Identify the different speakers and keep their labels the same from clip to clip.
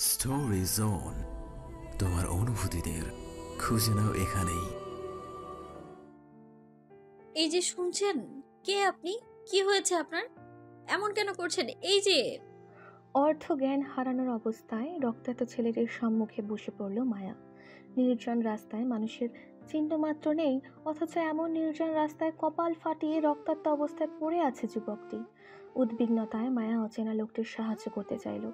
Speaker 1: Story zone, তোমার অনুভূতিদের খুঁজে নাও এখানেই।
Speaker 2: এই যে শুনছেন, কে আপনি? কি হয়েছে আপনার? এমন কেন করছেন? এই যে
Speaker 3: অর্ধজ্ঞান হারানোর অবস্থায় রক্তাক্ত ছেলেটির সম্মুখে বসে পড়ল মায়া। নির্জন রাস্তায় মানুষের চিহ্নমাত্র নেই, অথচ এমন নির্জন রাস্তায় কপাল ফাটিয়ে রক্তাক্ত অবস্থায় পড়ে আছে যুবকটি। উদ্বিগ্নতায় মায়া অচেনা লোকটির সাহায্য করতে চাইল,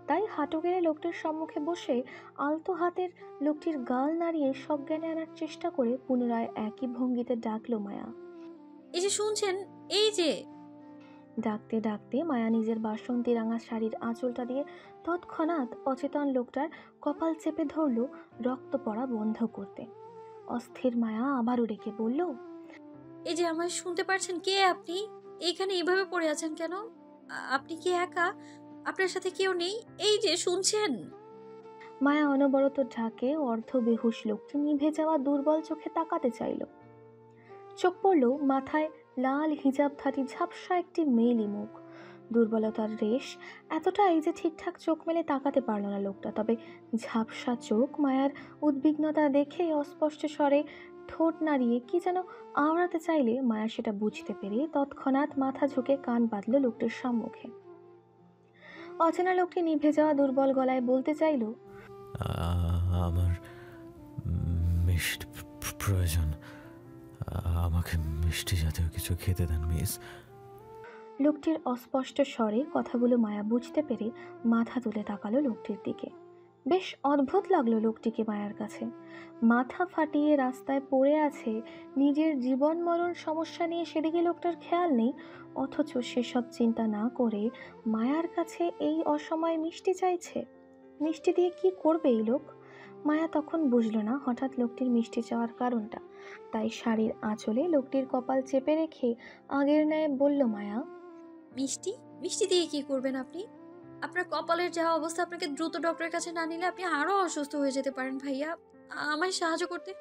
Speaker 3: তাই হাঁটু গেড়ে লোকটির সম্মুখে বসে আলতো হাতের লোকটির গাল নাড়িয়ে সজ্ঞানে আনার চেষ্টা করে পুনরায় একই ভঙ্গিতে ডাকলো মায়া।
Speaker 2: এই যে শুনছেন, এই যে
Speaker 3: ডাকতে ডাকতে মায়া নিজের বাসন্তী রাঙা শাড়ির আঁচলটা দিয়ে তৎক্ষণাৎ অচেতন লোকটার কপাল চেপে ধরল, রক্ত পড়া বন্ধ করতে। অস্থির মায়া আবারও ডেকে বলল,
Speaker 2: এই যে আমায় শুনতে পারছেন? কে আপনি? এইখানে এইভাবে পড়ে আছেন কেন? আপনি কি একা? আপনার সাথে কেউ নেই? এই যে শুনছেন?
Speaker 3: মায়া অনবরত ঢাকে অর্ধ বেহুশ লোকটি নিভে যাওয়া দুর্বল চোখে তাকাতে চাইল। চোখ পড়ল মাথায় লাল হিজাবধারী ঝাপসা একটি মেয়েলি মুখ। দুর্বলতার রেশ এতটাই যে ঠিকঠাক চোখ মেলে তাকাতে পারল না লোকটা। তবে ঝাপসা চোখ মায়ার উদ্বিগ্নতা দেখে অস্পষ্ট স্বরে ঠোঁট নাড়িয়ে কি যেন আওড়াতে চাইলে মায়া সেটা বুঝতে পেরে তৎক্ষণাৎ মাথা ঝুঁকে কান বাঁধল লোকটির সম্মুখে। অচেনা লোকটি নিভে যাওয়া দুর্বল গলায় বলতে চাইল,
Speaker 1: আমার মিষ্টি প্রয়োজন। আমাকে মিষ্টি জাতীয় কিছু খেতে দেন মিস।
Speaker 3: লোকটির অস্পষ্ট স্বরে কথাগুলো মায়া বুঝতে পেরে মাথা তুলে তাকালো লোকটির দিকে। বেশ অদ্ভুত লাগলো লোকটিকে মায়ার কাছে। মাথা ফাটিয়ে রাস্তায় পড়ে আছে, নিজের জীবন মরণ সমস্যা নিয়ে সেদিকে লোকটার খেয়াল নেই, অথচ সেসব চিন্তা না করে মায়ার কাছে এই অসময়ে মিষ্টি চাইছে। মিষ্টি দিয়ে কি করবে এই লোক? মায়া তখন বুঝলো না হঠাৎ লোকটির মিষ্টি চাওয়ার কারণটা। তাই শাড়ির আঁচলে লোকটির কপাল চেপে রেখে আগের ন্যায় বলল মায়া,
Speaker 2: মিষ্টি? মিষ্টি দিয়ে কি করবেন আপনি? আপনার কপালের যা অবস্থা, আপনাকে দ্রুত ডক্টরের কাছে না নিলে আপনি আরো অসুস্থ হয়ে যেতে পারেন ভাইয়া। আমায় সাহায্য করতে।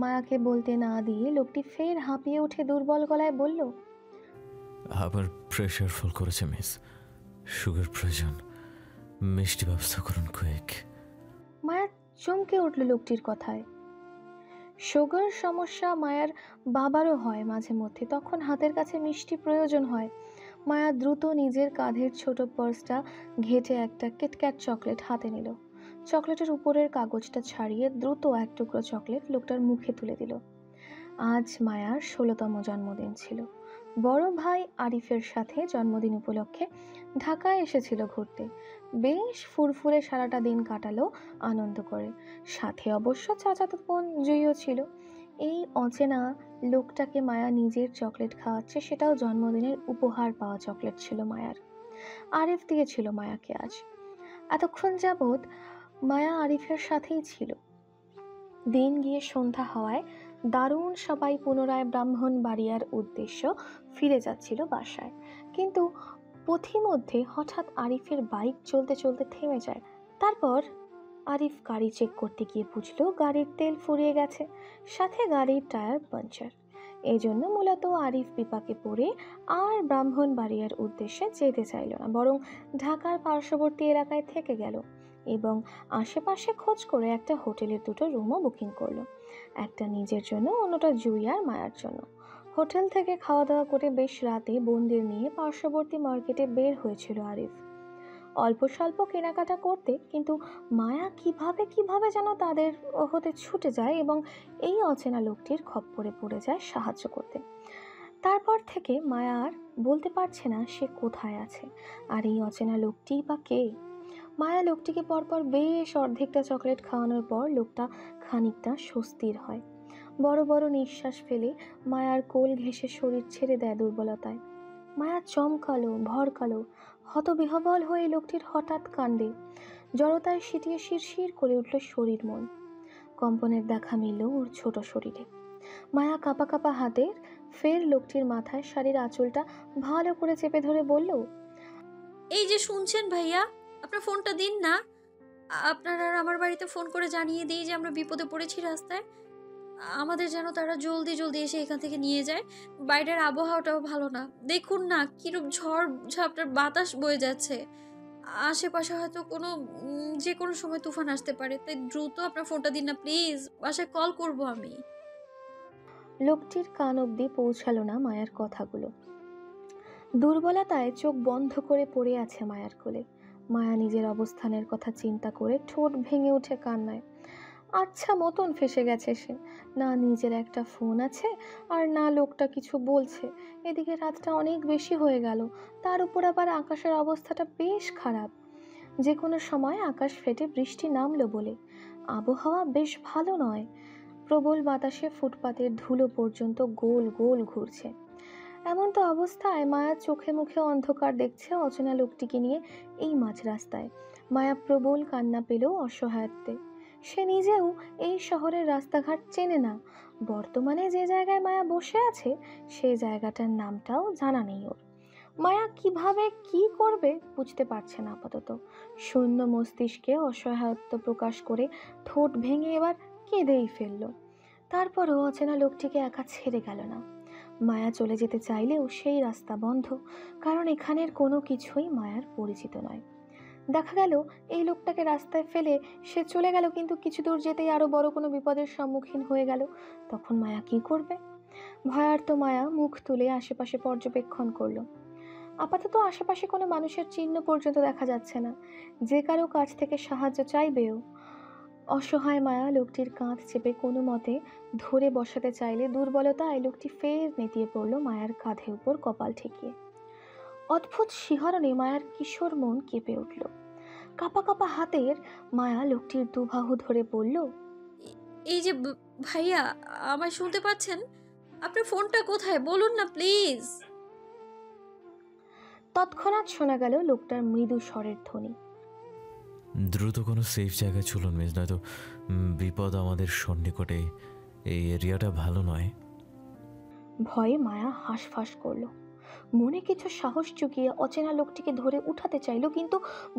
Speaker 3: মায়াকে বলতে না দিয়ে লোকটি ফের হাঁপিয়ে উঠে দুর্বল গলায় বলল,
Speaker 1: আবার প্রেশার ফল করেছে মিস। সুগার প্রয়োজন, মিষ্টি ব্যবস্থা করুন কুইক।
Speaker 3: মায়া চমকে উঠল লোকটির কথায়। সুগার সমস্যা মায়ার বাবারও হয় মাঝে মধ্যে, তখন হাতের কাছে মিষ্টি প্রয়োজন হয়। মায়া দ্রুত নিজের কাঁধের ছোট পার্সটা ঘেঁটে একটা কিটক্যাট চকলেট হাতে নিল। চকলেটের উপরের কাগজটা ছাড়িয়ে দ্রুত এক টুকরো চকলেট লোকটার মুখে তুলে দিল। আজ মায়ার 16তম জন্মদিন ছিল। বড় ভাই আরিফের সাথে জন্মদিন উপলক্ষে ঢাকায় এসেছিল ঘুরতে। বেশ ফুরফুরে সারাটা দিন কাটালো আনন্দ করে। সাথে অবশ্য চাচাতো বোন জুইও ছিল। এই অচেনা লোকটাকে মায়া নিজের চকলেট খাওয়াচ্ছে, সেটাও জন্মদিনের উপহার পাওয়া চকলেট ছিল মায়ার। আরিফ দিয়েছিল মায়াকে আজ। এতক্ষণ যাবৎ মায়া আরিফের সাথেই ছিল। দিন গিয়ে সন্ধ্যা হওয়ায় দারুণ সবাই পুনরায় ব্রাহ্মণবাড়িয়ার উদ্দেশ্য ফিরে যাচ্ছিল বাসায়। কিন্তু পথিমধ্যে হঠাৎ আরিফের বাইক চলতে চলতে থেমে যায়। তারপর আরিফ গাড়ি চেক করতে গিয়ে বুঝলো গাড়ির তেল ফুরিয়ে গেছে, সাথে গাড়ির টায়ার পাঞ্চার। এই জন্য মূলত আরিফ বিপাকে পড়ে আর ব্রাহ্মণবাড়িয়ার উদ্দেশ্যে যেতে চাইল না, বরং ঢাকার পার্শ্ববর্তী এলাকায় থেকে গেল এবং আশেপাশে খোঁজ করে একটা হোটেলের দুটো রুমও বুকিং করলো। একটা নিজের জন্য, অন্যটা জুই আর মায়ার জন্য। হোটেল থেকে খাওয়া দাওয়া করে বেশ রাতে বোনদের নিয়ে পার্শ্ববর্তী মার্কেটে বের হয়েছিল আরিফ অল্প স্বল্প কেনাকাটা করতে। কিন্তু মায়া কিভাবে কিভাবে যেন তাদের হতে ছুটে যায় এবং এই অচেনা লোকটির খপ্পরে পড়ে যায় সাহায্য করতে। তারপর থেকে মায়া আর বলতে পারছে না সে কোথায় আছে, আর এই অচেনা লোকটিই বা কে। মায়া লোকটিকে পরপর বেশ অর্ধেকটা চকলেট খাওয়ানোর পর লোকটা খানিকটা স্বস্তির হয়। বড় বড় নিঃশ্বাস ফেলে মায়ার কোল ঘেঁষে শরীর ছেড়ে দেয় দুর্বলতায়। মায়া চমকালো, ভরকালো, হতবিহবল হয়ে লোকটির হঠাৎ কাণ্ডে। জড়তায় সিটিয়ে শিরশির করে উঠল শরীর মন। কম্পনের দেখা মিলল ওর ছোট শরীরে। মায়া কাঁপা কাঁপা হাতের ফের লোকটির মাথায় শাড়ির আঁচলটা ভালো করে চেপে ধরে বলল,
Speaker 2: এই যে শুনছেন ভাইয়া, আপনার ফোনটা দিন না। আপনার আর আমার বাড়িতে ফোন করে জানিয়ে দিই যে আমরা বিপদে পড়েছি রাস্তায়। আমাদের যেন তারা জলদি জলদি এসে এখান থেকে নিয়ে যায়। বাইরের আবহাওয়াটাও ভালো না, দেখুন না কিরূপ ঝড় ঝাপটার বাতাস বয়ে যাচ্ছে। আশেপাশে হয়তো কোনো যে কোনো সময় তুফান আসতে পারে, তাই দ্রুত আপনার ফোনটা দিন না প্লিজ, বাসায় কল করব আমি।
Speaker 3: লোকটির কান অবধি পৌঁছালো না মায়ার কথাগুলো। দুর্বলতায় চোখ বন্ধ করে পড়ে আছে মায়ার কোলে। মায়া নিজের অবস্থানের কথা চিন্তা করে ঠোঁট ভেঙে উঠে কান্নায়। আচ্ছা মতন ফেসে গেছে সে। না নিজের একটা ফোন আছে, আর না লোকটা কিছু বলছে। এদিকে রাতটা অনেক বেশি হয়ে গেল, তার উপর আবার আকাশের অবস্থাটা বেশ খারাপ। যে কোনো সময় আকাশ ফেটে বৃষ্টি নামলো বলে। আবহাওয়া বেশ ভালো নয়। প্রবল বাতাসে ফুটপাতের ধুলো পর্যন্ত গোল গোল ঘুরছে। এমন তো অবস্থায় মায়া চোখে মুখে অন্ধকার দেখছে অচেনা লোকটিকে নিয়ে এই মাঝ রাস্তায়। মায়া প্রবল কান্না পেল অসহায়ত্বে। সে নিজেও এই শহরের রাস্তাঘাট চেনে না। বর্তমানে যে জায়গায় মায়া বসে আছে সে জায়গাটার নামটাও জানা নেই ওর। মায়া কিভাবে কি করবে বুঝতে পারছে না আপাতত। শূন্য মস্তিষ্কে অসহায়ত্ব প্রকাশ করে ঠোঁট ভেঙে এবার কেঁদেই ফেলল। তারপরও অচেনা লোকটিকে একা ছেড়ে গেল না। মায়া চলে যেতে চাইলেও সেই রাস্তা বন্ধ, কারণ এখানের কোনো কিছুই মায়ার পরিচিত নয়। দেখা গেল এই লোকটাকে রাস্তায় ফেলে সে চলে গেল, কিন্তু কিছু দূর যেতেই আরো বড় কোনো বিপদের সম্মুখীন হয়ে গেল। তখন মায়া কি করবে? ভয়ার্ত মায়া মুখ তুলে আশেপাশে পর্যবেক্ষণ করলো। আপাতত আশেপাশে কোনো মানুষের চিহ্ন পর্যন্ত দেখা যাচ্ছে না, যে কারো কাছ থেকে সাহায্য চাইবেও। অসহায় মায়া লোকটির কাঁধ চেপে কোনো মতে ধরে বসাতে চাইলে দুর্বলতায় লোকটি ফের নেতিয়ে পড়ল মায়ার কাঁধের উপর কপাল ঠেকিয়ে। অদ্ভুত শিহরণে মায়ার কিশোর মন কেঁপে উঠল। কাপা কাপা হাতের মায়া লোকটির দুবাহু ধরে বলল,
Speaker 2: এই যে ভাইয়া, আমায় শুনতে পাচ্ছেন? আপনার ফোনটা কোথায় বলুন না প্লিজ।
Speaker 3: তৎক্ষণাৎ শোনা গেল লোকটার মৃদু স্বরের ধ্বনি।
Speaker 1: দ্রুত কোনো সেফ জায়গায় চলুন মিস, নয়তো বিপদ আমাদের সন্নিকটে। এই এরিয়াটা ভালো নয়।
Speaker 3: ভয়ে মায়া হাঁসফাঁস করলো। মনে কিছু সাহস জুগিয়ে অচেনা লোকটিকে ধরে উঠাতে চাইল, কিন্তু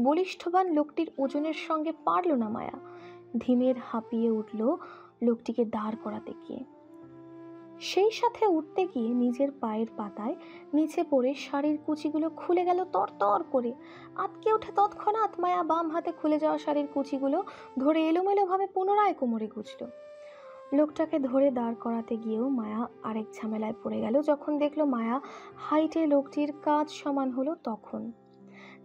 Speaker 3: বলিষ্ঠবান লোকটির ওজনের সঙ্গে পারল না মায়া। ধীমের হাঁপিয়ে উঠল লোকটিকে দাঁড় করাতে গিয়ে। সেই সাথে উঠতে গিয়ে নিজের পায়ের পাতায় নিচে পড়ে শাড়ির কুচিগুলো খুলে গেল তরতর করে। আটকে উঠে তৎক্ষণাৎ মায়া বাম হাতে খুলে যাওয়া শাড়ির কুচিগুলো ধরে এলোমেলোভাবে পুনরায় কোমরে গুজল। লোকটাকে ধরে দাঁড় করাতে গিয়েও মায়া আরেক ঝামেলায় পড়ে গেল। যখন দেখলো মায়া হাইটে লোকটির কাঁধ সমান হলো তখন।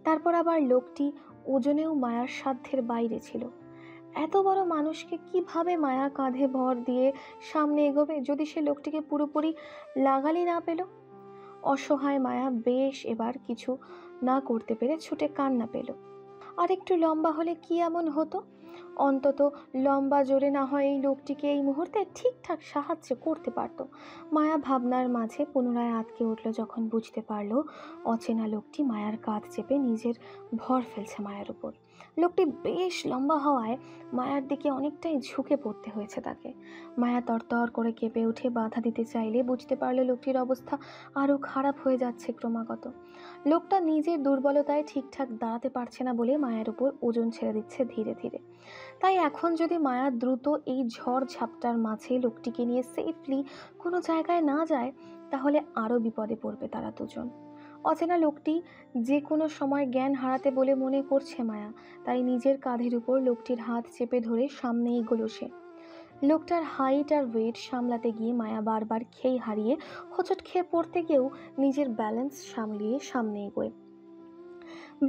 Speaker 3: তারপর আবার লোকটি ওজনেও মায়ার সাধ্যের বাইরে ছিল। এত বড় মানুষকে কিভাবে মায়া কাঁধে ভর দিয়ে সামনে এগোবে যদি সে লোকটিকে পুরোপুরি লাগালি না পেল? অসহায় মায়া বেশ এবার কিছু না করতে পেরে ছুটে কান্না পেল। আর একটু লম্বা হলে কি এমন হতো? অন্তত লম্বা জোরে না হয় এই লোকটিকে এই মুহূর্তে ঠিকঠাক সাহায্য করতে পারত। মায়া ভাবনার মাঝে পুনরায় আটকে উঠল যখন বুঝতে পারল অচেনা লোকটি মায়ার কাঁধ চেপে নিজের ভর ফেলছে মায়ার উপর। লোকটি বেশ লম্বা হওয়ায় মায়ার দিকে অনেকটাই ঝুঁকে পড়তে হয়েছে তাকে। মায়া তরতর করে কেঁপে উঠে বাধা দিতে চাইলে বুঝতে পারল লোকটির অবস্থা আরও খারাপ হয়ে যাচ্ছে ক্রমাগত। লোকটা নিজের দুর্বলতায় ঠিকঠাক দাঁড়াতে পারছে না বলে মায়ের উপর ওজন ছেড়ে দিচ্ছে ধীরে ধীরে। তাই এখন যদি মায়া দ্রুত এই ঝড় ঝাপটার মাঝে লোকটিকে নিয়ে সেফলি কোনো জায়গায় না যায় তাহলে আরও বিপদে পড়বে তারা দুজন। অচেনা লোকটি যে কোনো সময় জ্ঞান হারাতে বলে মনে করছে মায়া, তাই নিজের কাঁধের উপর লোকটির হাত চেপে ধরে সামনে এগোলো সে। লোকটার হাইট আর ওয়েট সামলাতে গিয়ে মায়া বারবার খেই হারিয়ে হোঁচট খেয়ে পড়তে গিয়েও নিজের ব্যালেন্স সামলিয়ে সামনে এগোয়।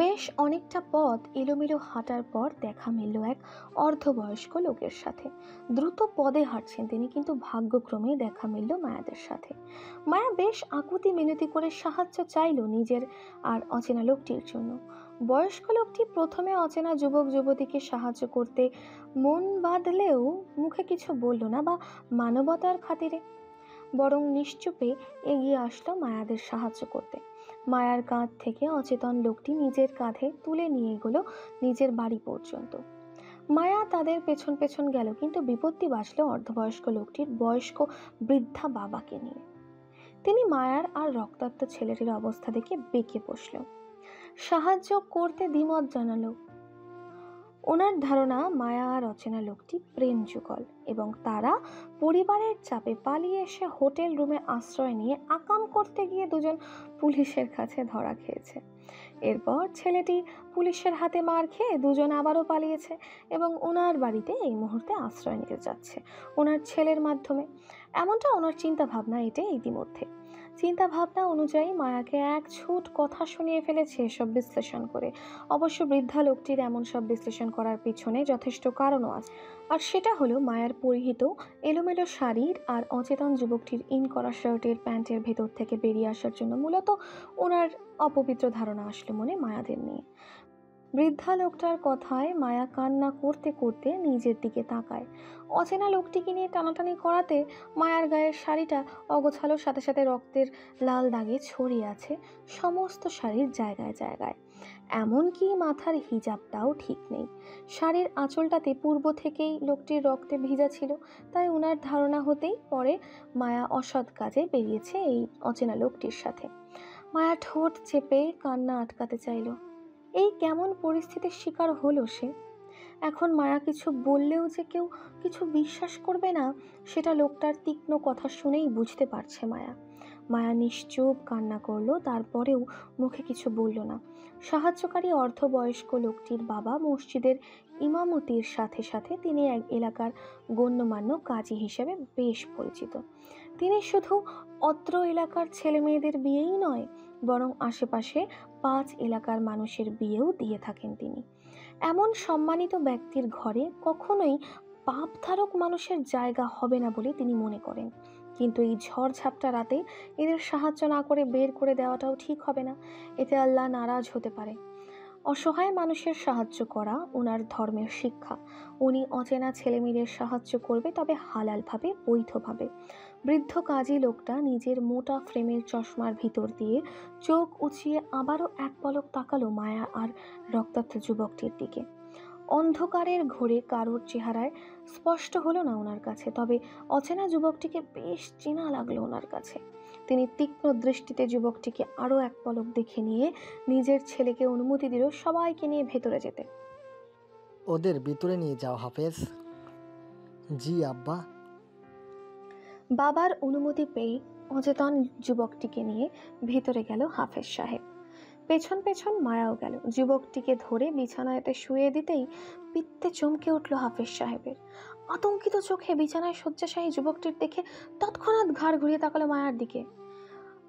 Speaker 3: বেশ অনেকটা পথ এলোমেলো হাঁটার পর দেখা মিলল এক অর্ধবয়স্ক লোকের সাথে। দ্রুত পদে হাঁটছেন তিনি, কিন্তু ভাগ্যক্রমে দেখা মিলল মায়াদের সাথে। মায়া বেশ আকুতি মিনতি করে সাহায্য চাইল নিজের আর অচেনা লোকটির জন্য। বয়স্ক লোকটি প্রথমে অচেনা যুবক যুবতীকে সাহায্য করতে মন বাঁধলেও মুখে কিছু বলল না বা মানবতার খাতিরে, বরং নিশ্চুপে এগিয়ে আসলো মায়াদের সাহায্য করতে। মায়ার কাঁধ থেকে অচেতন লোকটি নিজের কাঁধে তুলে নিয়ে গেল নিজের বাড়ি পর্যন্ত। মায়া তাদের পেছন পেছন গেল, কিন্তু বিপত্তি বাঁচল অর্ধবয়স্ক লোকটির বয়স্ক বৃদ্ধা বাবাকে নিয়ে। তিনি মায়ার আর রক্তাক্ত ছেলেটির অবস্থা দেখে বেঁকে বসল। সাহায্য করতে দ্বিমত জানালো। ওনার ধারণা মায়া আর অচেনা লোকটি প্রেম যুগল এবং তারা পরিবারের চাপে পালিয়ে এসে হোটেল রুমে আশ্রয় নিয়ে আকাম করতে গিয়ে দুজন পুলিশের কাছে ধরা খেয়েছে। এরপর ছেলেটি পুলিশের হাতে মার খেয়ে দুজন আবারও পালিয়েছে এবং ওনার বাড়িতে এই মুহূর্তে আশ্রয় নিতে যাচ্ছে ওনার ছেলের মাধ্যমে। এমনটা ওনার চিন্তা ভাবনা এটাই ইতিমধ্যে। চিন্তা ভাবনা অনুযায়ী মায়াকে এক ছুট কথা শুনিয়ে ফেলেছে এসব বিশ্লেষণ করে। অবশ্য বৃদ্ধা লোকটির এমন সব বিশ্লেষণ করার পিছনে যথেষ্ট কারণও আছে, আর সেটা হলো মায়ার পরিহিত এলোমেলো শাড়ির আর অচেতন যুবকটির ইন করা শার্টের প্যান্টের ভেতর থেকে বেরিয়ে আসার জন্য মূলত ওনার অপবিত্র ধারণা আসলো মনে মায়াদের নিয়ে। বৃদ্ধা লোকটার কথায় মায়া কান্না করতে করতে নিজের দিকে তাকায়। অচেনা লোকটিকে নিয়ে টানাটানি করাতে মায়ার গায়ের শাড়িটা অগোছালোর সাথে সাথে রক্তের লাল দাগে ছড়িয়ে আছে সমস্ত শাড়ির জায়গায় জায়গায়। এমনকি মাথার হিজাবটাও ঠিক নেই। শাড়ির আঁচলটাতে পূর্ব থেকেই লোকটির রক্তে ভিজা ছিল, তাই ওনার ধারণা হতেই পরে মায়া অসৎ কাজে বেরিয়েছে এই অচেনা লোকটির সাথে। মায়া ঠোঁট চেপে কান্না আটকাতে চাইল। এই কেমন পরিস্থিতির শিকার হলো সে। এখন মায়া কিছু বললেও যে কেউ কিছু বিশ্বাস করবে না, সেটা লোকটার তীক্ষ্ণ কথা শুনেই বুঝতে পারছে মায়া। মায়া নিশ্চুপ কান্না করলো, তারপরেও মুখে কিছু বলল না। সাহায্যকারী অর্ধবয়স্ক লোকটির বাবা মসজিদের ইমামতির সাথে সাথে তিনি এক এলাকার গণ্যমান্য কাজী হিসেবে বেশ পরিচিত। তিনি শুধু অত্র এলাকার ছেলে মেয়েদের বিয়েই নয়, বরং আশেপাশে 5 এলাকার মানুষের বিয়েও দিয়ে থাকেন তিনি। এমন সম্মানিত ব্যক্তির ঘরে কখনোই পাপধারক মানুষের জায়গা হবে না বলে তিনি মনে করেন। কিন্তু এই ঝড়ঝাপটা রাতে এদের সাহায্য না করে বের করে দেওয়াটাও ঠিক হবে না, এতে আল্লাহ নারাজ হতে পারে। অসহায় মানুষের সাহায্য করা ওনার ধর্মের শিক্ষা। উনি অচেনা ছেলেমেয়েদের সাহায্য করবে, তবে হালালভাবে, বৈধভাবে। বৃদ্ধ কাজী লোকটা নিজের মোটা ফ্রেমের চশমার ভিতর দিয়ে চোখ উঁচিয়ে আবারও এক পলক তাকালো মায়া আর রক্তাক্ত যুবকটির দিকে। অন্ধকারের ঘোরে কারোর চেহারায় স্পষ্ট হলো না ওনার কাছে, তবে অচেনা যুবকটিকে বেশ চেনা লাগলো ওনার কাছে। তিনি তীক্ষ্ণ দৃষ্টিতে যুবকটিকে আরও এক পলক দেখে নিয়ে নিজের ছেলেকে অনুমতি দিল সবাইকে নিয়ে ভেতরে যেতে।
Speaker 4: ওদের ভিতরে নিয়ে যাও হাফেজ। জি আব্বা।
Speaker 3: বাবার অনুমতি পেয়ে অচেতন যুবকটিকে নিয়ে ভেতরে গেল হাফেজ সাহেব। পেছন পেছন মায়াও গেল। যুবকটিকে ধরে বিছানায়তে শুয়ে দিতেই পিত্তে চমকে উঠল হাফেজ সাহেবের। আতঙ্কিত চোখে বিছানায় শয্যাশায়ী যুবকটির দেখে তৎক্ষণাৎ ঘাড় ঘুরিয়ে তাকালো মায়ার দিকে।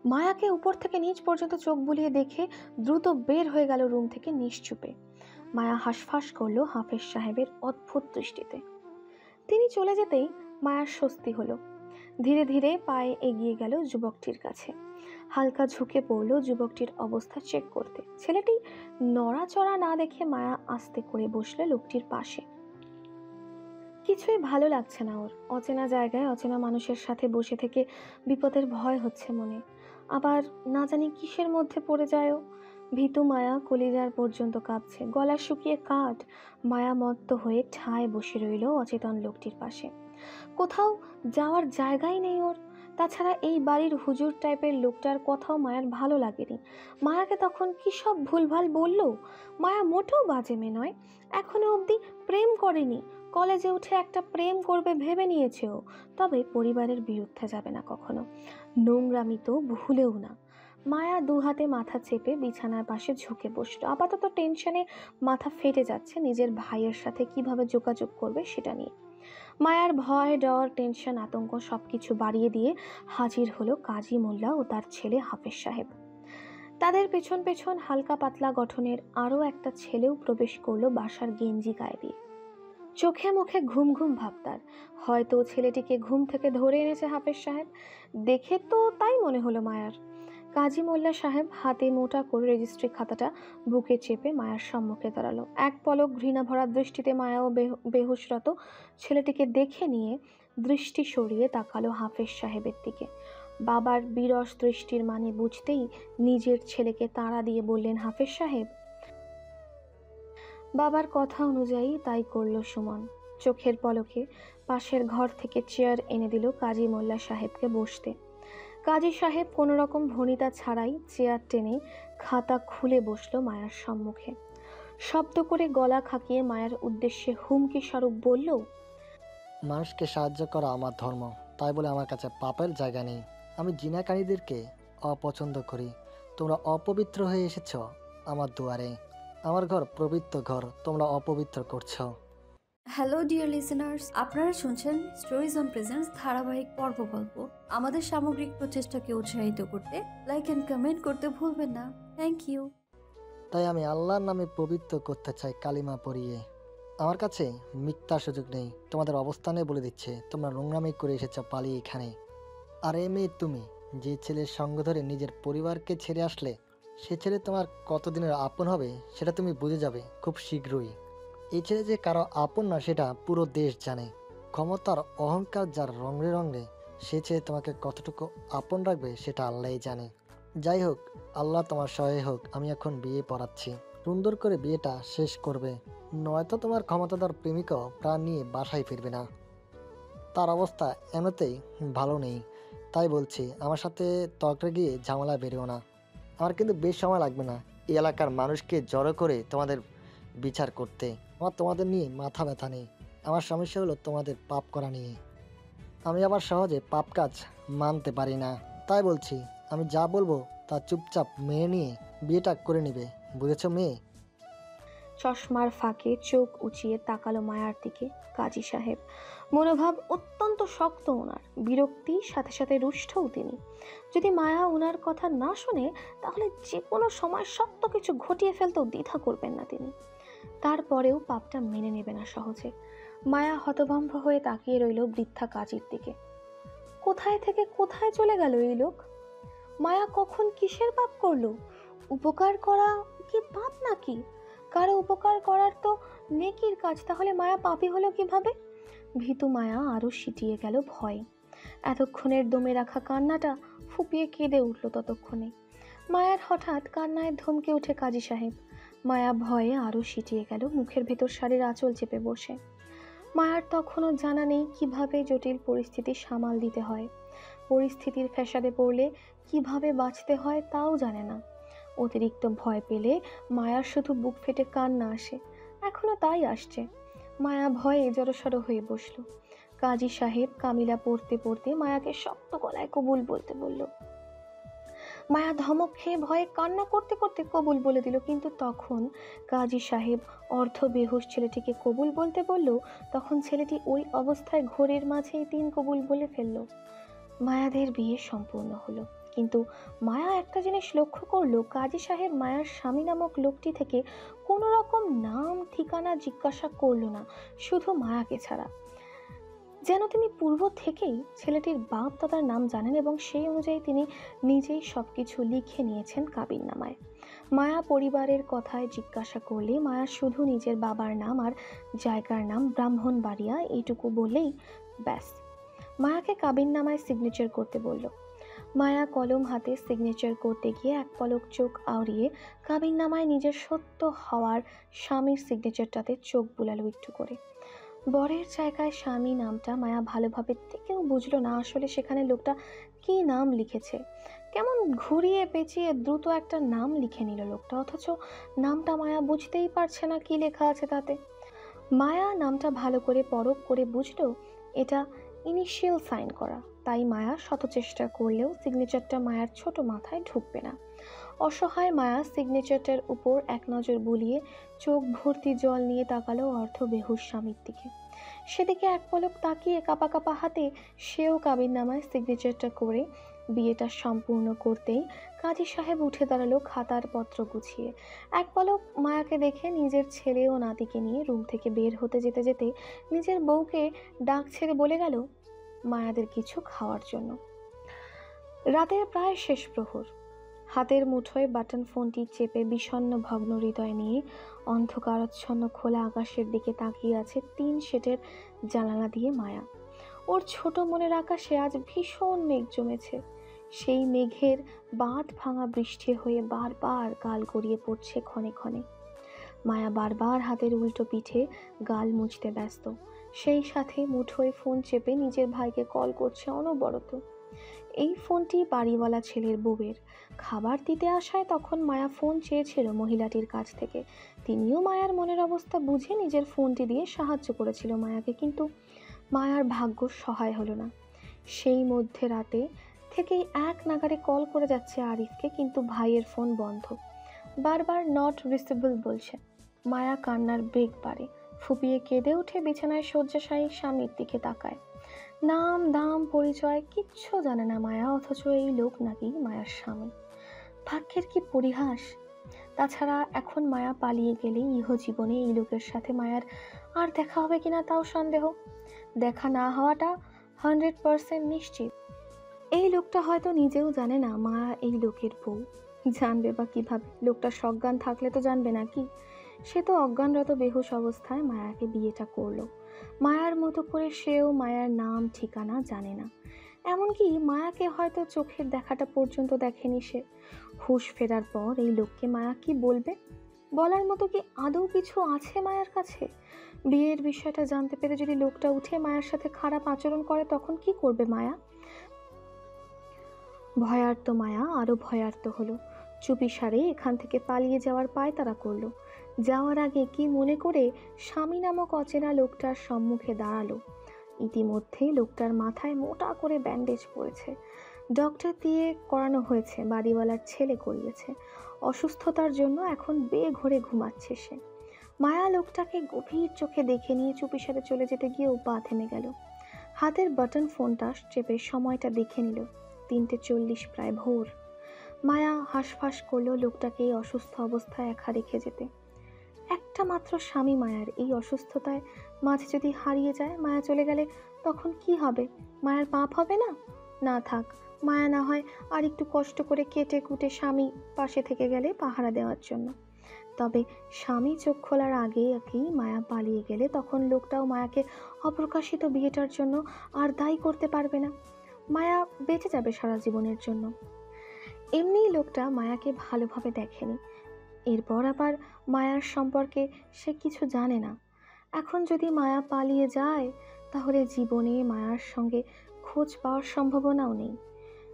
Speaker 3: মায়াকে উপর থেকে নিচ পর্যন্ত চোখ বুলিয়ে দেখে দ্রুত বের হয়ে গেল রুম থেকে নিশ্চুপে। মায়া হাঁসফাঁস করলো হাফেজ সাহেবের অদ্ভুত দৃষ্টিতে। তিনি চলে যেতেই মায়ার স্বস্তি হলো। ধীরে ধীরে পায়ে এগিয়ে গেল যুবকটির কাছে। হালকা ঝুঁকে পড়ল যুবকটির অবস্থা চেক করতে। ছেলেটি নড়াচড়া না দেখে মায়া আস্তে করে বসলো লোকটির পাশে। কিছুই ভালো লাগছে না ওর। অচেনা জায়গায় অচেনা মানুষের সাথে বসে থেকে বিপদের ভয় হচ্ছে মনে। আবার না জানি কিসের মধ্যে পড়ে যায়ও। ভীতু মায়া কলিজার পর্যন্ত কাঁপছে, গলা শুকিয়ে কাঠ। মায়া মত্ত হয়ে ঠায় বসে রইল অচেতন লোকটির পাশে। কোথাও যাওয়ার জায়গাই নেই ওর। তাছাড়া এই বাড়ির হুজুর টাইপের লোকটার কথাও মায়ার ভালো লাগেনি। মায়াকে তখন কী সব ভুলভাল বলল। মায়া মোটেও বাজে মেয়ে নয়, এখনো অবধি প্রেম করেনি। কলেজে উঠে একটা প্রেম করবে ভেবে নিয়েছে ও, তবে পরিবারের বিরুদ্ধে যাবে না কখনো। নোংরামি তো ভুলেও না। মায়া দুহাতে মাথা চেপে বিছানার পাশে ঝুঁকে বসল। আপাতত টেনশনে মাথা ফেটে যাচ্ছে নিজের ভাইয়ের সাথে কিভাবে যোগাযোগ করবে সেটা নিয়ে। মায়ার ভয়, ডর, টেনশন, আতঙ্ক সবকিছু বাড়িয়ে দিয়ে হাজির হলো কাজী মোল্লা ও তার ছেলে হাফেজ সাহেব। তাদের পেছন পেছন হালকা পাতলা গঠনের আরও একটা ছেলেও প্রবেশ করলো বাসার গেঞ্জি গায়ে দিয়ে। চোখে মুখে ঘুম ঘুম ভাব তার। হয়তো ছেলেটিকে ঘুম থেকে ধরে এনেছে হাফেজ সাহেব। দেখে তো তাই মনে হলো মায়ার। কাজী মোল্লা সাহেব হাতে মোটা করে রেজিস্ট্রি খাতাটা বুকে চেপে মায়ার সম্মুখে দাঁড়ালো। এক পলক ঘৃণা ভরা দৃষ্টিতে মায়াও বেহুশরত ছেলেটিকে দেখে নিয়ে দৃষ্টি সরিয়ে তাকালো হাফেজ সাহেবের দিকে। বাবার বিরস দৃষ্টির মানে বুঝতেই নিজের ছেলেকে তাড়া দিয়ে বললেন হাফেজ সাহেব। বাবার কথা অনুযায়ী তাই করল সুমন। চোখের পলকে পাশের ঘর থেকে চেয়ার এনে দিল কাজী মোল্লা সাহেবকে বসতে। কাজী সাহেব কোনো রকম ভনিতা ছাড়াই চেয়ার টেনে খাতা খুলে বসলো মায়ার সম্মুখে। শব্দ করে গলা খাকিয়ে মায়ের উদ্দেশ্যে হুমকি স্বরূপ বলল,
Speaker 4: মানুষকে সাহায্য করা আমার ধর্ম, তাই বলে আমার কাছে পাপের জায়গা নেই। আমি জিনাকারীদেরকে অপছন্দ করি। তোমরা অপবিত্র হয়ে এসেছ, আমার দুয়ারে। আমার ঘর পবিত্র ঘর, তোমরা অপবিত্র করছো।
Speaker 5: হ্যালো ডিয়ার লিসেনার্স, আপনারা শুনছেন স্টোরিজ অন প্রেজেন্স ধারাবাহিক পর্ব গল্প। আমাদের সামগ্রিক প্রচেষ্টাকে উৎসাহিত করতে লাইক অ্যান্ড কমেন্ট করতে ভুলবেন না। Thank you.
Speaker 4: তাই আমি আল্লাহর নামে পবিত্র করতে চাই কালিমা পড়িয়ে। আমার কাছে মিথ্যার সুযোগ নেই। তোমাদের অবস্থানে বলে দিচ্ছে তোমরা নোংরামি করে এসেছ পালিয়ে এখানে। আর এই মেয়ে তুমি, যে ছেলের সঙ্গ ধরে নিজের পরিবারকে ছেড়ে আসলে, সে ছেলে তোমার কতদিনের আপন হবে সেটা তুমি বুঝে যাবে খুব শীঘ্রই। এই ছেলে যে কারো আপন না সেটা পুরো দেশ জানে। ক্ষমতার অহংকার যার রঙে রঙে, সে ছেলে তোমাকে কতটুকু আপন রাখবে সেটা আল্লাহই জানে। যাই হোক, আল্লাহ তোমার সহায় হোক। আমি এখন বিয়ে পড়াচ্ছি, সুন্দর করে বিয়েটা শেষ করবে, নয়তো তোমার ক্ষমতাধর প্রেমিকও প্রাণ নিয়ে বাসায় ফিরবে না। তার অবস্থা এমনিতেই ভালো নেই, তাই বলছি আমার সাথে তর্কে গিয়ে ঝামেলা বেরিও না। আমার কিন্তু বেশ সময় লাগবে না এই এলাকার মানুষকে জড়ো করে তোমাদের বিচার করতে। আমার তোমাদের নিয়ে মাথা ব্যথা নেই। আমার সমস্যা হলো তোমাদের পাপ করা নিয়ে। আমি আবার সহজে পাপ কাজ মানতে পারি না। তাই বলছি, আমি যা বলবো তা চুপচাপ মেনে নিয়ে বিয়েটা করে নিবে, বুঝেছো মেয়ে?
Speaker 3: চশমার ফাঁকে চোখ উঁচিয়ে তাকালো মায়ার দিকে কাজী সাহেব। মনোভাব অত্যন্ত শক্ত ওনার, বিরক্তির সাথে সাথে রুষ্টও তিনি। যদি মায়া ওনার কথা না শোনে তাহলে যে কোনো সময় শক্ত কিছু ঘটিয়ে ফেলতেও দ্বিধা করবেন না তিনি। তারপরেও পাপটা মেনে নেবে না সহজে। মায়া হতভম্ব হয়ে তাকিয়ে রইল বৃদ্ধা কাজীর দিকে। কোথায় থেকে কোথায় চলে গেল এই লোক? মায়া কখন কিসের পাপ করলো? উপকার করা কি পাপ নাকি? কারো উপকার করার তো নেকির কাজ, তাহলে মায়া পাপী হলো কিভাবে? ভীতু মায়া আরো সিটিয়ে গেল ভয়ে। এতক্ষণের দমে রাখা কান্নাটা ফুপিয়ে কেঁদে উঠল ততক্ষণে। মায়ার হঠাৎ কান্নায় ধমকে উঠে কাজী সাহেব। মায়া ভয়ে আরো সিটিয়ে গেল, মুখের ভেতর শাড়ির আঁচল চেপে বসে। মায়ার তখনও জানা নেই কিভাবে জটিল পরিস্থিতি সামাল দিতে হয়। পরিস্থিতির ফ্যাসাদে পড়লে কিভাবে বাঁচতে হয় তাও জানে না। অতিরিক্ত ভয় পেলে মায়ার শুধু বুক ফেটে কান্না আসে, এখনো তাই আসছে। মায়া ভয়ে জড়সড় হয়ে বসল। কাজী সাহেব কামিলা পড়তে পড়তে মায়াকে শক্ত গলায় কবুল বলতে বলল। মায়া ধমক খেয়ে ভয়ে কান্না করতে করতে কবুল বলে দিল, কিন্তু তখন কাজী সাহেব অর্ধ বেহুশ ছেলেটিকে কবুল বলতে বলল, তখন ছেলেটি ওই অবস্থায় ঘোরের মাঝেই 3 কবুল বলে ফেলল। মায়াদের বিয়ে সম্পূর্ণ হলো, কিন্তু মায়া একটা জিনিস লক্ষ্য করলো, কাজী সাহেব মায়ার স্বামী নামক লোকটি থেকে কোনো রকম নাম ঠিকানা জিজ্ঞাসা করলো না, শুধু মায়াকে ছাড়া। যেন তিনি পূর্ব থেকেই ছেলেটির বাপ দাদার নাম জানেন এবং সেই অনুযায়ী তিনি নিজেই সবকিছু লিখে নিয়েছেন কাবিননামায়। মায়া পরিবারের কথায় জিজ্ঞাসা করলে মায়া শুধু নিজের বাবার নাম আর জায়গার নাম ব্রাহ্মণবাড়িয়া এইটুকু বললেই ব্যাস। মায়াকে কাবিননামায় সিগনেচার করতে বলল। মায়া কলম হাতে সিগনেচার করতে গিয়ে এক পলক চোখ আউড়িয়ে কাবিননামায় নিজের সত্য হওয়ার স্বামীর সিগনেচারটাতে চোখ বুলালো একটু করে। বরের জায়গায় স্বামী নামটা মায়া ভালোভাবে থেকেও বুঝলো না আসলে সেখানে লোকটা কি নাম লিখেছে। কেমন ঘুরিয়ে পেঁচিয়ে দ্রুত একটা নাম লিখে নিল লোকটা, অথচ নামটা মায়া বুঝতেই পারছে না কি লেখা আছে তাতে। মায়া নামটা ভালো করে পরখ করে বুঝলো এটা ইনিশিয়াল সাইন করা, তাই মায়া শত চেষ্টা করলেও সিগনেচারটা মায়ার ছোট মাথায় ঢুকবে না। অসহায় মায়া সিগনেচারটার উপর এক নজর বুলিয়ে চোখ ভর্তি জল নিয়ে তাকালো অর্ধ বেহুশ স্বামীর দিকে। সেদিকে এক পলক তাকিয়ে কাপা কাপা হাতে সেও কাবিননামায় সিগনেচারটা করে বিয়েটা সম্পূর্ণ করতেই কাজী সাহেব উঠে দাঁড়ালো খাতার পত্র গুছিয়ে। এক পলক মায়াকে দেখে নিজের ছেলে ও নাতিকে নিয়ে রুম থেকে বের হতে যেতে যেতে নিজের বউকে ডাক ছেড়ে বলে গেল মায়াদের কিছু খাওয়ার জন্য। রাতের প্রায় শেষ প্রহর। হাতের মুঠোয় বাটন ফোনটি চেপে বিষণ্ণ ভগ্ন হৃদয় নিয়ে অন্ধকারাচ্ছন্ন খোলা আকাশের দিকে তাকিয়ে আছে 3 শেটের জানালা দিয়ে মায়া। ওর ছোট মনের আকাশে আজ ভীষণ মেঘ জমেছে। সেই মেঘের বাঁধ ভাঙা বৃষ্টি হয়ে বারবার গাল গড়িয়ে পড়ছে ক্ষণে ক্ষণে। মায়া বারবার হাতের উল্টো পিঠে গাল মুছতে ব্যস্ত, সেই সাথে মুঠোয় ফোন চেপে নিজের ভাইকে কল করছে অনবরত। এই ফোনটি বাড়িওয়ালা ছেলের বউয়ের। খাবার দিতে আসায় তখন মায়া ফোন চেয়েছিল মহিলাটির কাছ থেকে। তিনিও মায়ার মনের অবস্থা বুঝে নিজের ফোনটি দিয়ে সাহায্য করেছিল মায়াকে, কিন্তু মায়ার ভাগ্য সহায় হলো না। সেই মধ্যে রাতে থেকেই এক নাগাড়ে কল করে যাচ্ছে আরিফকে, কিন্তু ভাইয়ের ফোন বন্ধ। বারবার নট রিসেবল বলছে। মায়া কান্নার বেগ বাড়ে, ফুপিয়ে কেঁদে উঠে বিছানায় শয্যাশায়ী স্বামীর দিকে তাকায়। নাম দাম পরিচয় কিচ্ছু জানে না মায়া, অথচ এই লোক নাকি মায়ার স্বামী। ভাগ্যের কি পরিহাস! তাছাড়া এখন মায়া পালিয়ে গেলে ইহজীবনে এই লোকের সাথে মায়ার আর দেখা হবে কিনা তাও সন্দেহ। দেখা না হওয়াটা 100% নিশ্চিত। এই লোকটা হয়তো নিজেও জানে না মায়া এই লোকের বউ। জানবে বা কিভাবে? লোকটা সজ্ঞান থাকলে তো জানবে না কি? সে তো অজ্ঞানরত বেহুশ অবস্থায় মায়াকে বিয়েটা করলো। মায়ার মতো করে সেও মায়ার নাম ঠিকানা জানে না, এমনকি মায়াকে হয়তো চোখের দেখাটা পর্যন্ত দেখেনি সে। হুঁশ ফেরার পর এই লোককে মায়া কি বলবে? বলার মতো কি আদৌ কিছু আছে মায়ার কাছে? বিয়ের বিষয়টা জানতে পেরে যদি লোকটা উঠে মায়ার সাথে খারাপ আচরণ করে তখন কি করবে মায়া? ভয়ার্ত মায়া আরো ভয়ার্ত হলো। চুপিসারে এখান থেকে পালিয়ে যাওয়ার পায়তারা করলো। যাওয়ার আগে কি মনে করে স্বামী নামক অচেনা লোকটার সম্মুখে দাঁড়ালো। ইতিমধ্যেই লোকটার মাথায় মোটা করে ব্যান্ডেজ পড়েছে। ডক্টর দিয়ে করানো হয়েছে, বাড়িওয়ালার ছেলে করিয়েছে। অসুস্থতার জন্য এখন বেঘরে ঘুমাচ্ছে সে। মায়া লোকটাকে গভীর চোখে দেখে নিয়ে চুপিসারে চলে যেতে গিয়েও পা থেমে গেল। হাতের বাটন ফোনটা চেপে সময়টা দেখে নিল। 3:40, প্রায় ভোর। মায়া হাঁসফাঁস করলো লোকটাকে এই অসুস্থ অবস্থায় একা রেখে যেতে। একটা মাত্র স্বামী মায়ার, এই অসুস্থতায় মাঝে যদি হারিয়ে যায়, মায়া চলে গেলে তখন কি হবে? মায়ার পাপ হবে না? না থাক, মায়া না হয় আর একটু কষ্ট করে কেটে কুটে স্বামী পাশে থেকে গেলে পাহারা দেওয়ার জন্য। তবে স্বামী চোখ খোলার আগেই মায়া পালিয়ে গেলে তখন লোকটাও মায়াকে অপ্রকাশিত বিয়েটার জন্য আর দায়ী করতে পারবে না। মায়া বেঁচে যাবে সারা জীবনের জন্য। এমনিই লোকটা মায়াকে ভালোভাবে দেখেনি। এরপর আবার মায়ার সম্পর্কে সে কিছু জানে না। এখন যদি মায়া পালিয়ে যায় তাহলে জীবনে মায়ার সঙ্গে খোঁজ পাওয়ার সম্ভাবনাও নেই।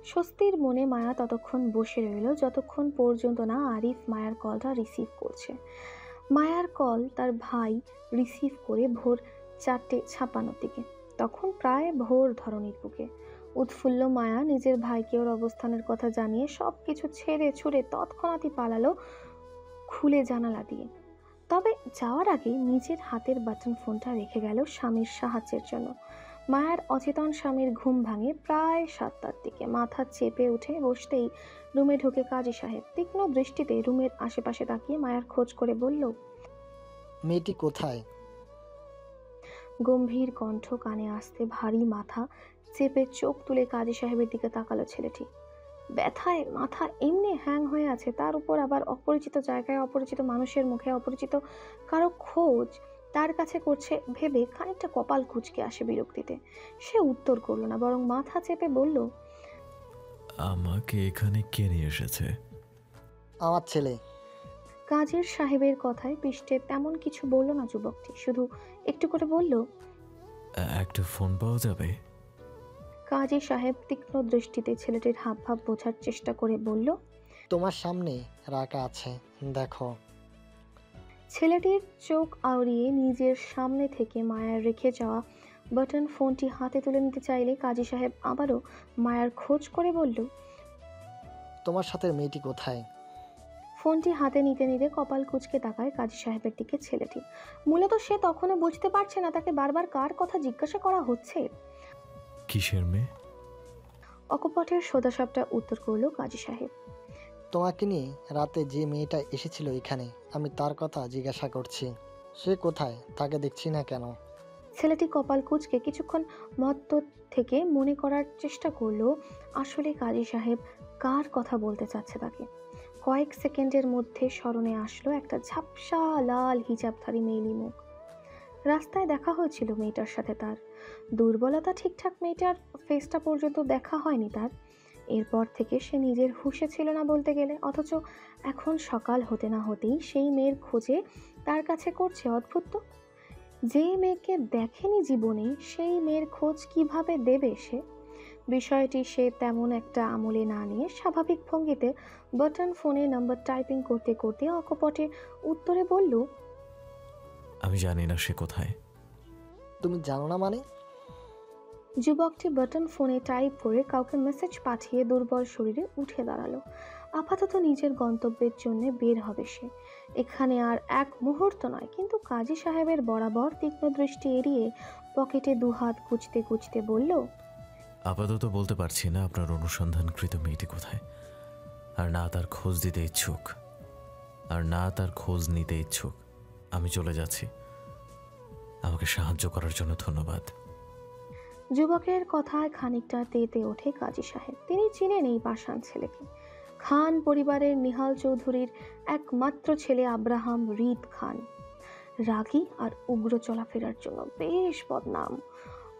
Speaker 3: স্বস্তির মনে মায়া ততক্ষণ বসে রইল যতক্ষণ পর্যন্ত না আরিফ মায়ার কলটা রিসিভ করছে। মায়ার কল তার ভাই রিসিভ করে ভোর 4:56 দিকে। তখন প্রায় ভোর ধরণীর বুকে। উৎফুল্ল মায়া নিজের ভাইকে ওর অবস্থানের কথা জানিয়ে সব কিছু ছেড়ে ছুড়ে তৎক্ষণাৎই পালালো খুলে জানালা দিয়ে। তবে যাওয়ার আগে নিজের হাতের বাটন ফোনটা রেখে গেল স্বামীর সাহায্যের জন্য। মায়ার অচেতন স্বামীর ঘুম ভাঙে প্রায় 7টার দিকে। মাথা চেপে উঠে বসতেই রুমে ঢুকে কাজী সাহেব। তীক্ষ্ণ দৃষ্টিতে রুমের আশেপাশে তাকিয়ে মায়ার খোঁজ করে বলল,
Speaker 4: মেয়েটি কোথায়?
Speaker 3: গম্ভীর কণ্ঠ কানে আসতে ভারী মাথা চেপে চোখ তুলে কাজী সাহেবের দিকে তাকালো ছেলেটি। ব্যথায় মাথা এমনি হ্যাং হয়ে আছে, তার উপর আবার অপরিচিত জায়গায় অপরিচিত মানুষের মুখে অপরিচিত কারো খোঁজ তার কাছে করছে ভেবে খানিকটা কপাল কুঁচকে আসে বিরক্তিতে। সে উত্তর করলো না, বরং মাথা চেপে বলল,
Speaker 1: আমাকে এখানে কে নিয়ে এসেছে?
Speaker 4: আমার ছেলে।
Speaker 3: কাজীর সাহেবের কথায় পৃষ্ঠে তেমন কিছু বলল না যুবকটি, শুধু একটু করে বলল,
Speaker 1: একটা ফোন পাওয়া যাবে?
Speaker 3: কাজী সাহেব তীক্ষ্ণ দৃষ্টিতে ছেলেটির হাবভাব বোঝার চেষ্টা করে বলল,
Speaker 4: তোমার সামনে রাখা আছে, দেখো।
Speaker 3: ছেলেটির চোখ আউড়িয়ে নিজের সামনে থেকে মায়ার রেখে যাওয়া বাটন ফোনটি হাতে তুলে নিতে চাইলে কাজী সাহেব আবারও মায়ার খোঁজ করে বলল,
Speaker 4: তোমার সাথে মেয়েটি কোথায়?
Speaker 3: ফোনটি হাতে নিতে নিতে কপাল কুঁচকে তাকায় কাজী সাহেবের দিকে ছেলেটি। মূলত সে তখনও বুঝতে পারছে না তাকে বারবার কার কথা জিজ্ঞাসা করা হচ্ছে।
Speaker 1: কিসের মেয়ে?
Speaker 3: অকপটের সোজাসাপটা উত্তর করলো কাজী সাহেব।
Speaker 4: তোমাকে নিয়ে রাতে যে মেয়েটা এসেছিল এখানে, আমি তার কথা জিজ্ঞাসা করছি। সে কোথায়? তাকে দেখছি না কেন?
Speaker 3: ছেলেটি কপাল কুঁচকে কিছুক্ষণ মত্ত থেকে মনে করার চেষ্টা করলো আসলে কাজী সাহেব কার কথা বলতে চাচ্ছে তাকে। কয়েক সেকেন্ডের মধ্যে স্মরণে আসলো একটা ঝাপসা লাল হিজাবধারী মেয়েলি মুখ। রাস্তায় দেখা হয়েছিল মেয়েটার সাথে তার। দুর্বলতা ঠিকঠাক মেয়েটার ফেসটা পর্যন্ত দেখা হয়নি তার। এরপর থেকে সে নিজের হুঁশে ছিল না বলতে গেলে, অথচ এখন সকাল হতে না হতেই সেই মেয়ের খোঁজে তার কাছে করছে। অদ্ভুত তো, যে মেয়েকে দেখেনি জীবনে সেই মেয়ের খোঁজ কিভাবে দেবে সে? বিষয়টি সে তেমন একটা আমলে না নিয়ে স্বাভাবিক ভঙ্গিতে বাটন ফোনে নাম্বার টাইপিং করতে করতে অকপটে উত্তরে বলল,
Speaker 1: আমি জানি না সে কোথায়।
Speaker 4: তুমি জানো না মানে?
Speaker 3: যুবকটি বাটন ফোনে টাইপ করে কাউকে মেসেজ পাঠিয়ে দুর্বল শরীরে উঠে দাঁড়ালো। আপাতত নিজের গন্তব্যের জন্য বের হবে সে। এখানে আর এক মুহূর্ত নয়। কিন্তু কাজী সাহেবের বরাবর তীক্ষ্ণ দৃষ্টি এড়িয়ে পকেটে দুহাত কুঁচতে কুঁচতে বলল,
Speaker 1: আপাতত বলতে পারছি না আপনার অনুসন্ধানকৃত মেয়েটি কোথায়, আর না তার খোঁজ দিতে ইচ্ছুক, আর না তার খোঁজ নিতে ইচ্ছুক। আমি চলে যাচ্ছি। আমাকে সাহায্য করার জন্য ধন্যবাদ।
Speaker 3: যুবকের কথায় খানিকটা তেতে ওঠে কাজী সাহেব। তিনি চিনেন এই পাষাণ ছেলেকে। খান পরিবারের নিহাল চৌধুরীর একমাত্র ছেলে আব্রাহাম রিদ খান। রাগী আর উগ্র চলাফেরার জন্য বেশ বদনাম।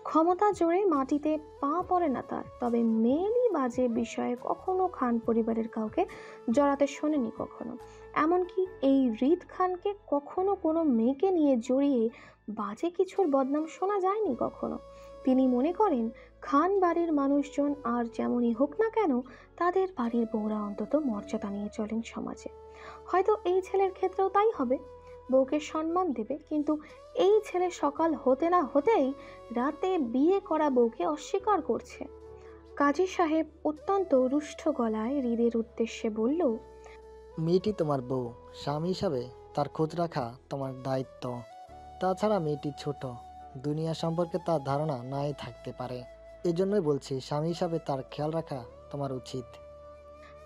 Speaker 3: ক্ষমতা জোরে মাটিতে পা পড়ে না তার, তবে মেয়েলি বাজে বিষয়ে কখনো খান পরিবারের কাউকে জড়াতে শোনেনি কখনো। এমনকি এই রিদ খানকে কখনো কোনো মেয়েকে নিয়ে জড়িয়ে বাজে কিছুর বদনাম শোনা যায়নি কখনো। তিনি মনে করেন খান বাড়ির মানুষজন আর যেমনই হোক না কেন, তাদের বাড়ির বউরা অন্তত মর্যাদা নিয়ে চলেন সমাজে। হয়তো এই ছেলের ক্ষেত্রেও তাই হবে, বউকে সম্মান দেবে। কিন্তু এই ছেলে সকাল হতে না হতেই রাতে বিয়ে করা বউকে অস্বীকার করছে। কাজী সাহেব অত্যন্ত রুষ্ট গলায় হৃদের উদ্দেশ্যে বলল,
Speaker 4: মেয়েটি তোমার বউ, স্বামী হিসাবে তার খোঁজ রাখা তোমার দায়িত্ব। তাছাড়া মেয়েটি ছোট, দুনিয়া সম্পর্কে তার ধারণা নাই থাকতে পারে। এজন্যই বলছি, স্বামী হিসাবে তার খেয়াল রাখা তোমার উচিত।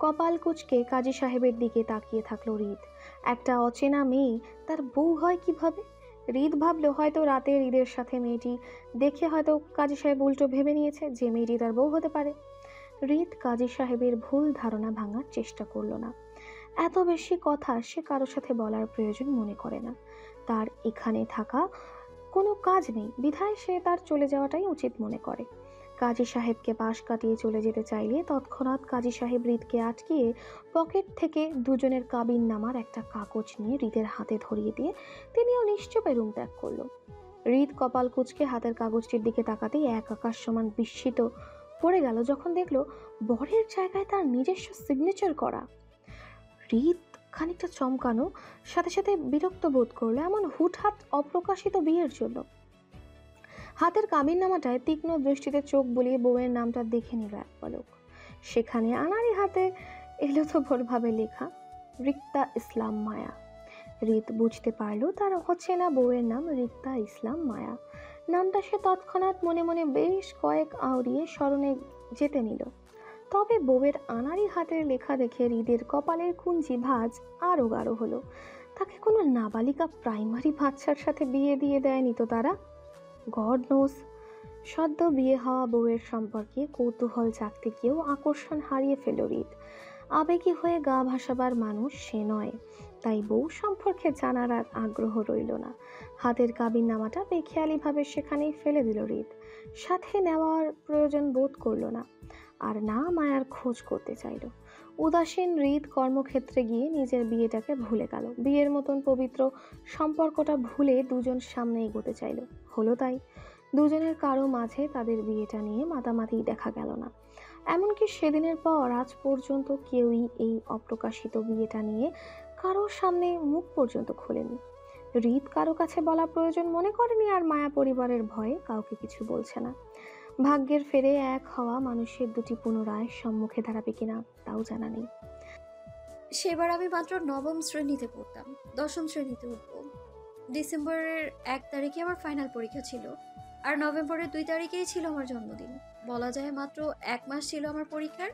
Speaker 3: কপাল কুঁচকে কাজী সাহেবের দিকে তাকিয়ে থাকলো হৃদ। একটা অচেনা মেয়ে তার বউ হয় কিভাবে? হৃদ ভাবলো হয়তো রাতে হৃদের সাথে মেয়েটি দেখে হয়তো কাজী সাহেব উল্টো ভেবে নিয়েছে যে মেয়েটি তার বউ হতে পারে। হৃদ কাজী সাহেবের ভুল ধারণা ভাঙার চেষ্টা করলো না। এত বেশি কথা সে কারোর সাথে বলার প্রয়োজন মনে করে না। তার এখানে থাকা কোনো কাজ নেই, বিধায় সে তার চলে যাওয়াটাই উচিত মনে করে। কাজী সাহেবকে পাশ কাটিয়ে চলে যেতে চাইলে তৎক্ষণাৎ কাজী সাহেব হৃদকে আটকিয়ে পকেট থেকে দুজনের কাবিন নামার একটা কাগজ নিয়ে হৃদের হাতে ধরিয়ে দিয়ে তিনিও নিশ্চুপে রুম ত্যাগ করল। হৃদ কপাল কুঁচকে হাতের কাগজটির দিকে তাকাতেই এক আকাশ সমান বিস্মিত পড়ে গেল যখন দেখলো বরের জায়গায় তার নিজস্ব সিগনেচার করা। হৃদ খানিকটা চমকানো, সাথে সাথে বিরক্ত বোধ করলো এমন হুটহাট অপ্রকাশিত বিয়ের জন্য। হাতের কাবিননামাটায় তীক্ষ্ণ দৃষ্টিতে চোখ বুলিয়ে বউয়ের নামটা দেখে নিল এক পলক। সেখানে আনাড়ি হাতে এলোথোভরভাবে লেখা রিক্তা ইসলাম মায়া। হৃদ বুঝতে পারলো তার হচ্ছে না বউয়ের নাম রিক্তা ইসলাম মায়া। নামটা সে তৎক্ষণাৎ মনে মনে বেশ কয়েক আওড়িয়ে স্মরণে যেতে নিল। তবে বউয়ের আনাড়ি হাতের লেখা দেখে হৃদের কপালের কুঞ্চি ভাঁজ আরও গাঢ় হলো। তাকে কোনো নাবালিকা প্রাইমারি বাচ্চার সাথে বিয়ে দিয়ে দেয়নি তো তারা? God knows. সদ্য বিয়ে হওয়া বউয়ের সম্পর্কে কৌতূহল জাগতে গিয়েও আকর্ষণ হারিয়ে ফেল হৃদ। আবেগী হয়ে গা ভাসাবার মানুষ সে নয়, তাই বউ সম্পর্কে জানার আর আগ্রহ রইল না। হাতের কাবিননামাটা বেখেয়ালিভাবে সেখানেই ফেলে দিল হৃদ। সাথে নেওয়ার প্রয়োজন বোধ করলো না, আর না মায়ার খোঁজ করতে চাইল। উদাসীন হৃদ কর্মক্ষেত্রে গিয়ে নিজের বিয়েটাকে ভুলে গেল। বিয়ের মতন পবিত্র সম্পর্কটা ভুলে দুজন সামনে এগোতে চাইল। হলো তাই। দুজনের কারো মাঝে তাদের বিয়েটা নিয়ে মাতামাতি দেখা গেল না। এমনকি সেদিনের পর আজ পর্যন্ত কেউই এই অপ্রকাশিত বিয়েটা নিয়ে কারোর সামনে মুখ পর্যন্ত খোলেনি। হৃদ কারো কাছে বলা প্রয়োজন মনে করেনি, আর মায়া পরিবারের ভয়ে কাউকে কিছু বলছে না। ভাগ্যের ফেরে এক হওয়া মানুষের দুটি পুনরায় সম্মুখে দাঁড়াবে কিনা তাও জানা নেই।
Speaker 2: সেবার আমি মাত্র নবম শ্রেণীতে পড়তাম, দশম শ্রেণীতে উঠব। ডিসেম্বরের 1 তারিখে আমার ফাইনাল পরীক্ষা ছিল, আর নভেম্বরের 2 তারিখেই ছিল আমার জন্মদিন। বলা যায় মাত্র 1 মাস ছিল আমার পরীক্ষার।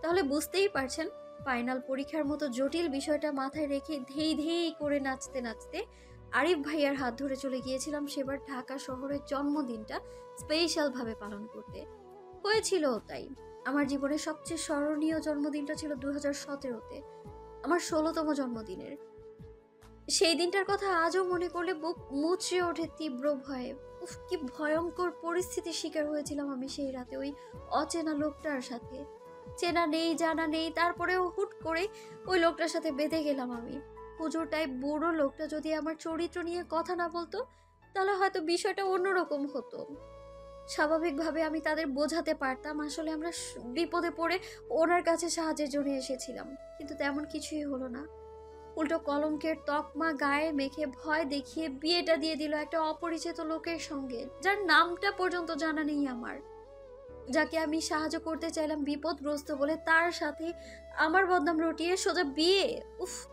Speaker 2: তাহলে বুঝতেই পারছেন, ফাইনাল পরীক্ষার মতো জটিল বিষয়টা মাথায় রেখে ধেই ধেই করে নাচতে নাচতে আরিফ ভাইয়ার হাত ধরে চলে গিয়েছিলাম সেবার ঢাকা শহরের জন্মদিনটা স্পেশালভাবে পালন করতে। হয়েছিল তাই। আমার জীবনের সবচেয়ে স্মরণীয় জন্মদিনটা ছিল 2017-তে, আমার 16তম জন্মদিনের। সেই দিনটার কথা আজও মনে করলে বুক মুচড়ে ওঠে তীব্র ভয়ে। উফ, কি ভয়ঙ্কর পরিস্থিতির শিকার হয়েছিলাম আমি সেই রাতে ওই অচেনা লোকটার সাথে। চেনা নেই, জানা নেই, তারপরেও হুট করে ওই লোকটার সাথে বেঁধে গেলাম আমি। পুজোর টাইপ বুড়ো লোকটা যদি আমার চরিত্র নিয়ে কথা না বলতো, তাহলে হয়তো বিষয়টা অন্যরকম হতো। স্বাভাবিকভাবে আমি তাদের বোঝাতে পারতাম আসলে আমরা বিপদে পড়ে ওনার কাছে সাহায্যের জন্য এসেছিলাম, কিন্তু তেমন কিছুই হলো না। উল্টো কলঙ্কের তকমা গায়ে মেখে ভয় দেখিয়ে বিয়েটা দিয়ে দিল একটা অপরিচিত লোকের সঙ্গে, যার নামটা পর্যন্ত জানা নেই আমার। যাকে আমি সাহায্য করতে চাইলাম বিপদগ্রস্ত বলে, তার সাথে আমার বদনাম রটিয়ে সোজা বিয়ে। উফ।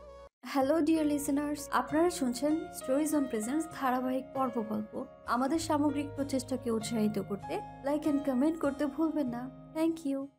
Speaker 5: হ্যালো ডিয়ার লিসেনার্স, আপনারা শুনছেন স্টোরিজ অন প্রেজেন্স ধারাবাহিক পর্ব গল্প। আমাদের সামগ্রিক প্রচেষ্টাকে উৎসাহিত করতে লাইক অ্যান্ড কমেন্ট করতে ভুলবেন না। Thank you.